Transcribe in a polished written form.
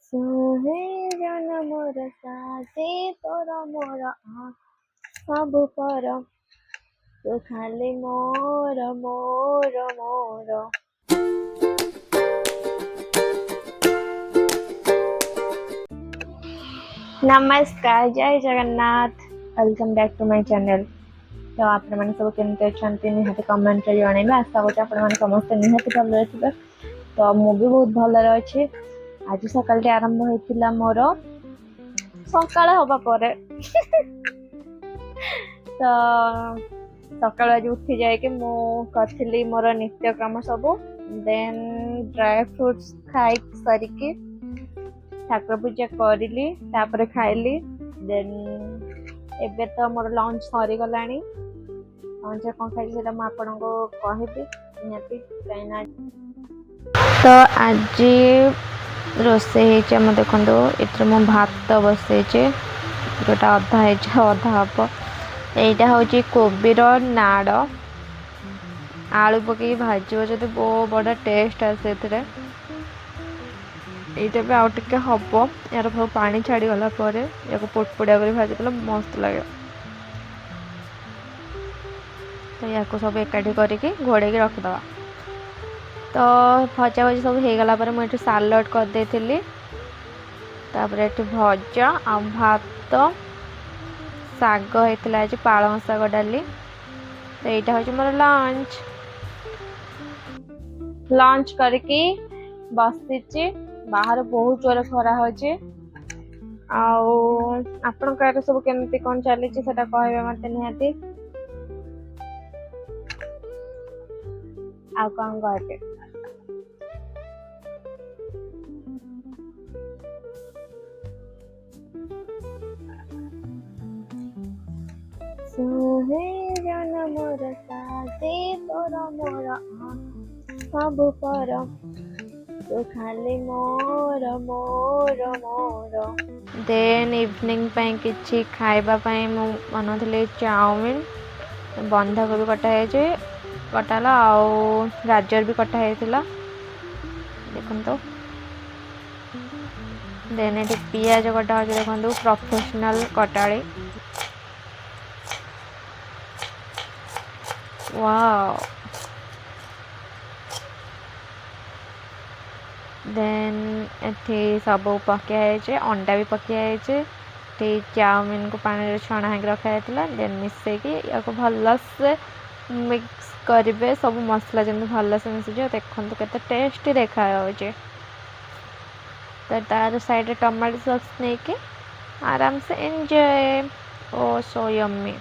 सोहे जन मोर सासे तोर मोर सब पर तू खाली मोर मोर मोर। नमस्कार, जय Jagannath, welcome back to my channel. तो आप सब केमती अच्छा निहाती कमेंट जनइबे। आशा करूँ आप समस्त निहाती भल थे। तो मुझे बहुत भल अच्छे। आज सकाल आरंभ होता मोर सकाल हवा पर तो सकाल आज उठी जाए मुझे मोर नित्यक्रम सब देन ड्राई फ्रूट्स खाई सरिकी ठाकुर पूजा करी तापर खाइली। देन एबे तो मोर लंच सरी गलानी। लंच कौन खाई से आपको कहबी निहाती कहीं। तो आज रोसे देखो ये मो भात बसई जोटा अधा अधा हम। यहाँ हूँ कोबीर नाड़ आलू पकई भाज जो बहुत बड़ा टेस्ट आसे। ये भी आउ टे हम यार सब पानी छाड़ी गला पोटपोड़िया कर भाजदेले मस्त लगे। तो या सब एकाठी करके घोड़े रखिदे। तो भजा भजी सब हो गला पर मुझे सालड करदे। तापर ये भजा आ भात शाग होता आज पालंग शाग डाली। तो यहाँ हूँ मोर लंच लंच करके बसी। बाहर बहुत जोर खरा हो आपण सब केमती कौन चली कहबे मत निहाती आ कौन कहते। सोहे जन मोर सासे तोर मोर सब पर तू खाली मोर मोर मोर। देन इवनिंग किछि खाइबा मु बनौली चाउमिन बंधाकोबी कटाला आउ गाजर भी कटा होता देखो। तो देन ये पियाज कटा हो देखो प्रोफेशनल कटाड़ी। वाओ। देन ये सब पकाई अंडा भी पकाई चाउमिन को पानी छणा हो रखा। देन मिसेकी या भल से मिक्स करेंगे सब मसला जमी भल से मिसीज देखो केते टेस्टी देखा। तो तार साइड टमाटो सॉस नहीं के आराम से एंजॉय। ओ सो यम्मी।